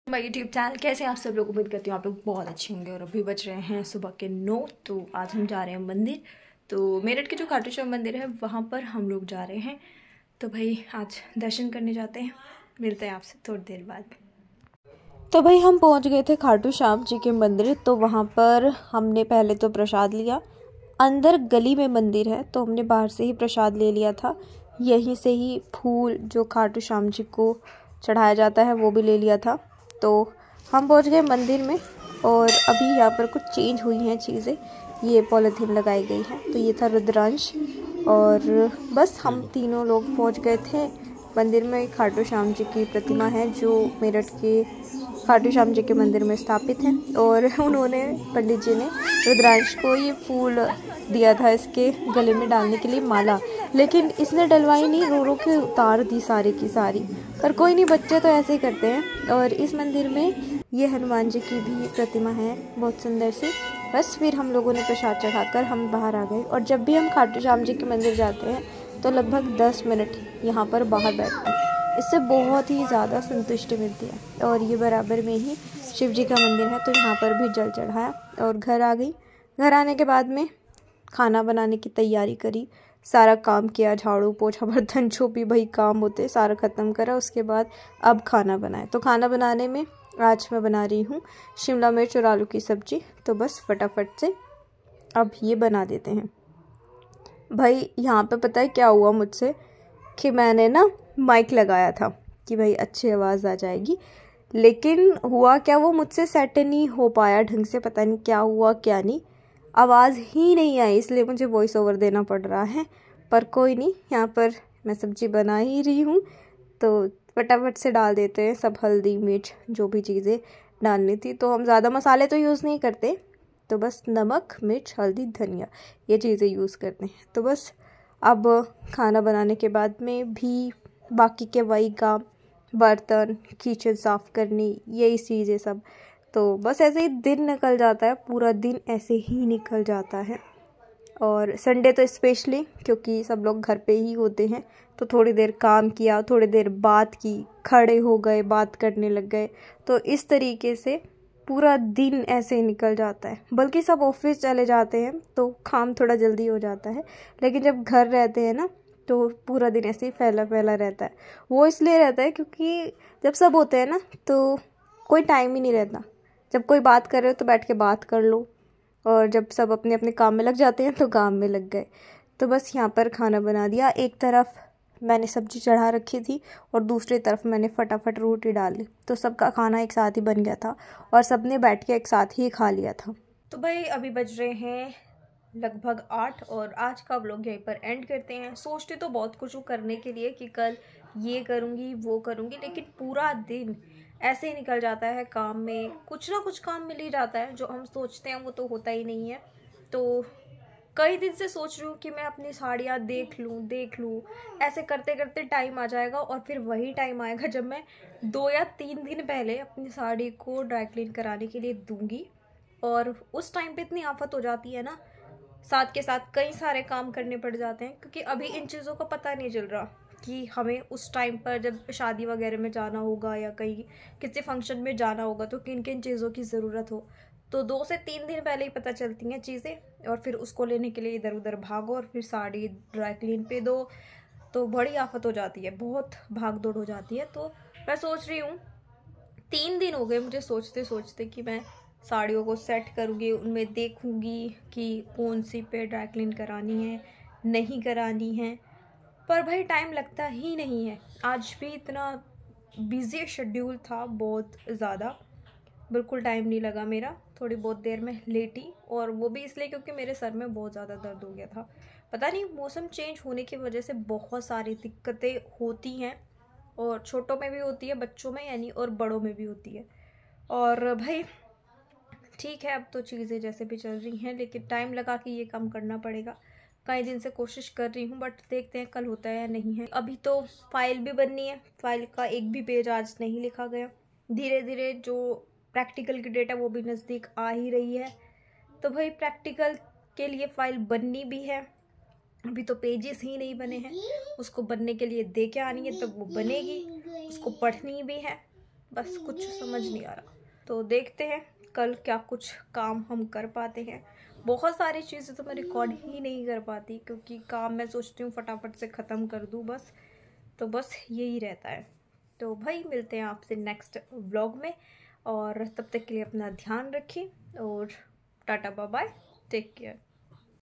My YouTube channel कैसे हैं आप सब लोग। उम्मीद करती हूँ आप लोग बहुत अच्छे होंगे। और अभी बज रहे हैं सुबह के 9। तो आज हम जा रहे हैं मंदिर। तो मेरठ के जो खाटू श्याम मंदिर है वहाँ पर हम लोग जा रहे हैं। तो भाई आज दर्शन करने जाते हैं। मिलते हैं आपसे थोड़ी देर बाद। तो भाई हम पहुँच गए थे खाटू श्याम जी के मंदिर। तो वहाँ पर हमने पहले तो प्रसाद लिया। अंदर गली में मंदिर है तो हमने बाहर से ही प्रसाद ले लिया था। यहीं से ही फूल जो खाटू श्याम जी को चढ़ाया जाता है वो भी ले लिया था। तो हम पहुंच गए मंदिर में। और अभी यहाँ पर कुछ चेंज हुई हैं चीज़ें। ये पॉलीथीन लगाई गई है। तो ये था रुद्रांश। और बस हम तीनों लोग पहुंच गए थे मंदिर में। खाटू श्याम जी की प्रतिमा है जो मेरठ के खाटू श्याम जी के मंदिर में स्थापित है। और उन्होंने पंडित जी ने रुद्रांश को ये फूल दिया था इसके गले में डालने के लिए माला। लेकिन इसने डलवाई नहीं, रो रो के उतार दी सारी की सारी। पर कोई नहीं, बच्चे तो ऐसे ही करते हैं। और इस मंदिर में ये हनुमान जी की भी प्रतिमा है बहुत सुंदर सी। बस फिर हम लोगों ने प्रसाद चढ़ाकर हम बाहर आ गए। और जब भी हम खाटू श्याम जी के मंदिर जाते हैं तो लगभग 10 मिनट यहाँ पर बाहर बैठते हैं। इससे बहुत ही ज़्यादा संतुष्टि मिलती है। और ये बराबर में ही शिव जी का मंदिर है तो यहाँ पर भी जल चढ़ाया और घर आ गई। घर आने के बाद में खाना बनाने की तैयारी करी, सारा काम किया, झाड़ू पोछा बर्तन जो भी भाई काम होते सारा ख़त्म करा। उसके बाद अब खाना बनाए। तो खाना बनाने में आज मैं बना रही हूँ शिमला मिर्च और आलू की सब्ज़ी। तो बस फटाफट से अब ये बना देते हैं। भाई यहाँ पे पता है क्या हुआ मुझसे कि मैंने ना माइक लगाया था कि भाई अच्छी आवाज़ आ जाएगी। लेकिन हुआ क्या, वो मुझसे सेट नहीं हो पाया ढंग से। पता नहीं क्या हुआ क्या नहीं, आवाज़ ही नहीं आई। इसलिए मुझे वॉइस ओवर देना पड़ रहा है। पर कोई नहीं, यहाँ पर मैं सब्ज़ी बना ही रही हूँ तो फटाफट से डाल देते हैं सब, हल्दी मिर्च जो भी चीज़ें डालनी थी। तो हम ज़्यादा मसाले तो यूज़ नहीं करते, तो बस नमक मिर्च हल्दी धनिया ये चीज़ें यूज़ करते हैं। तो बस अब खाना बनाने के बाद में भी बाकी के वही काम, बर्तन किचन साफ़ करनी, यही चीज़ें सब। तो बस ऐसे ही दिन निकल जाता है, पूरा दिन ऐसे ही निकल जाता है। और संडे तो स्पेशली क्योंकि सब लोग घर पे ही होते हैं तो थोड़ी देर काम किया, थोड़ी देर बात की, खड़े हो गए, बात करने लग गए। तो इस तरीके से पूरा दिन ऐसे ही निकल जाता है। बल्कि सब ऑफिस चले जाते हैं तो काम थोड़ा जल्दी हो जाता है। लेकिन जब घर रहते हैं ना तो पूरा दिन ऐसे ही फैला फैला रहता है। वो इसलिए रहता है क्योंकि जब सब होते हैं ना तो कोई टाइम ही नहीं रहता। जब कोई बात कर रहे हो तो बैठ के बात कर लो, और जब सब अपने अपने काम में लग जाते हैं तो काम में लग गए। तो बस यहाँ पर खाना बना दिया। एक तरफ मैंने सब्जी चढ़ा रखी थी और दूसरी तरफ मैंने फटाफट रोटी डाल ली। तो सबका खाना एक साथ ही बन गया था और सबने बैठ के एक साथ ही खा लिया था। तो भाई अभी बज रहे हैं लगभग 8 और आज का व्लॉग यहीं पर एंड करते हैं। सोचते तो बहुत कुछ हूँ करने के लिए कि कल ये करूँगी वो करूँगी, लेकिन पूरा दिन ऐसे ही निकल जाता है काम में। कुछ ना कुछ काम मिल ही जाता है, जो हम सोचते हैं वो तो होता ही नहीं है। तो कई दिन से सोच रही हूँ कि मैं अपनी साड़ियाँ देख लूँ। ऐसे करते करते टाइम आ जाएगा और फिर वही टाइम आएगा जब मैं 2 या 3 दिन पहले अपनी साड़ी को ड्राई क्लीन कराने के लिए दूंगी। और उस टाइम पे इतनी आफत हो जाती है ना, साथ के साथ कई सारे काम करने पड़ जाते हैं। क्योंकि अभी इन चीज़ों का पता नहीं चल रहा कि हमें उस टाइम पर जब शादी वगैरह में जाना होगा या कहीं किसी फंक्शन में जाना होगा तो किन किन चीज़ों की ज़रूरत हो। तो 2 से 3 दिन पहले ही पता चलती हैं चीज़ें। और फिर उसको लेने के लिए इधर उधर भागो और फिर साड़ी ड्राई क्लीन पे दो, तो बड़ी आफत हो जाती है, बहुत भाग दौड़ हो जाती है। तो मैं सोच रही हूँ, 3 दिन हो गए मुझे सोचते सोचते कि मैं साड़ियों को सेट करूँगी, उनमें देखूँगी कि कौन सी पे ड्राई क्लीन करानी है नहीं करानी है। पर भाई टाइम लगता ही नहीं है। आज भी इतना बिजी शेड्यूल था, बहुत ज़्यादा, बिल्कुल टाइम नहीं लगा मेरा। थोड़ी बहुत देर में लेटी, और वो भी इसलिए क्योंकि मेरे सर में बहुत ज़्यादा दर्द हो गया था। पता नहीं, मौसम चेंज होने की वजह से बहुत सारी दिक्कतें होती हैं, और छोटों में भी होती है, बच्चों में यानी, और बड़ों में भी होती है। और भाई ठीक है, अब तो चीज़ें जैसे भी चल रही हैं, लेकिन टाइम लगा कि ये काम करना पड़ेगा। कई दिन से कोशिश कर रही हूँ, बट देखते हैं कल होता है या नहीं है। अभी तो फाइल भी बननी है, फाइल का एक भी पेज आज नहीं लिखा गया। धीरे धीरे जो प्रैक्टिकल की डेट है वो भी नज़दीक आ ही रही है। तो भाई प्रैक्टिकल के लिए फाइल बननी भी है। अभी तो पेजेस ही नहीं बने हैं, उसको बनने के लिए दे के आनी है तब वो बनेगी, उसको पढ़नी भी है। बस कुछ समझ नहीं आ रहा। तो देखते हैं कल क्या कुछ काम हम कर पाते हैं। बहुत सारी चीज़ें तो मैं रिकॉर्ड ही नहीं कर पाती क्योंकि काम मैं सोचती हूँ फटाफट से ख़त्म कर दूँ बस। तो बस यही रहता है। तो भाई मिलते हैं आपसे नेक्स्ट व्लॉग में, और तब तक के लिए अपना ध्यान रखिए और tata bye bye, take care.